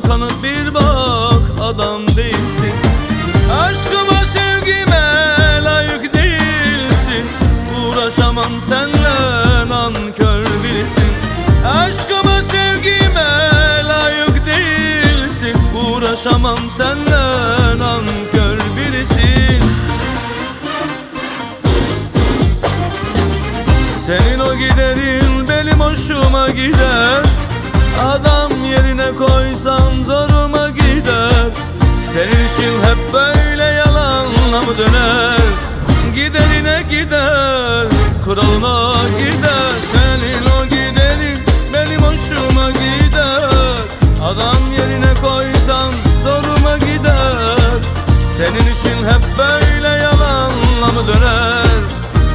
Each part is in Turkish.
arkanı bir bak, adam değilsin. Aşkıma sevgime layık değilsin. Uğraşamam senle, nankör birisin. Aşkıma sevgime layık değilsin. Uğraşamam senle, nankör birisin. Senin o giderin benim hoşuma gider. Adam yerine koysam zoruma gider. Senin için hep böyle yalanla mı döner? Giderine gider, kuralına gider. Senin o giderin benim hoşuma gider. Adam yerine koysam zoruma gider. Senin için hep böyle yalanla mı döner?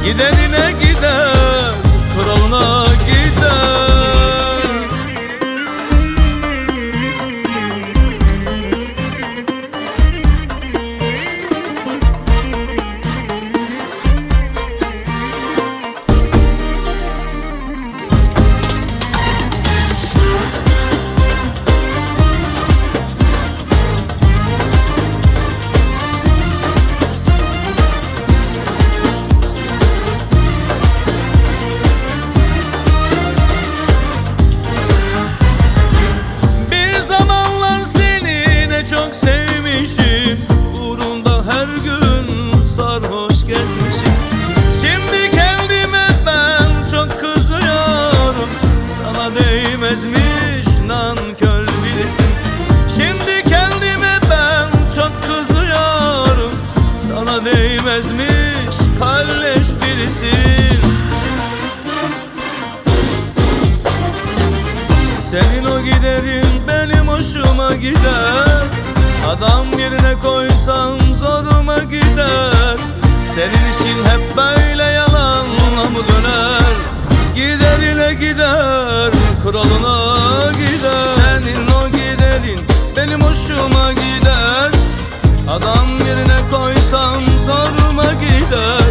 Giderine gider, kuralına gider. Çok sevmişim, uğrunda her gün sarhoş gezmişim. Şimdi kendime ben çok kızıyorum. Sana değmezmiş, nankör birisin. Şimdi kendime ben çok kızıyorum. Sana değmezmiş, kalleş birisin. Senin o giderin benim hoşuma gider. Adam yerine koysan zoruma gider. Senin için hep böyle yalanla mı döner? Giderine gider, kuralına gider. Senin o giderin benim hoşuma gider. Adam yerine koysam zoruma gider.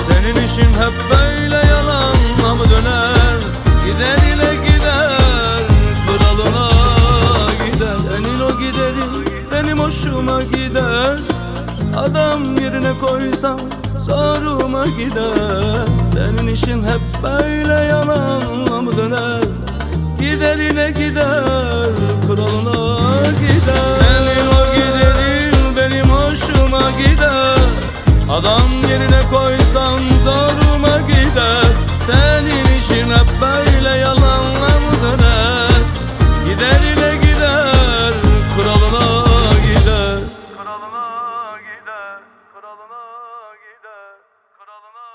Senin için hep böyle yalanla mı döner? Giderine gider, kuralına gider. Senin o giderin benim hoşuma gider. Adam yerine koysam zoruma gider. Senin işin hep böyle yalanla mı döner? Giderine gider, kuralına gider. Senin o giderin benim hoşuma gider. Adam yerine koysam zoruma gider. Senin işin hep böyle yalanla mı döner? Giderine gider, kuralına gider. Kuralına gider, kuralına gider, kuralına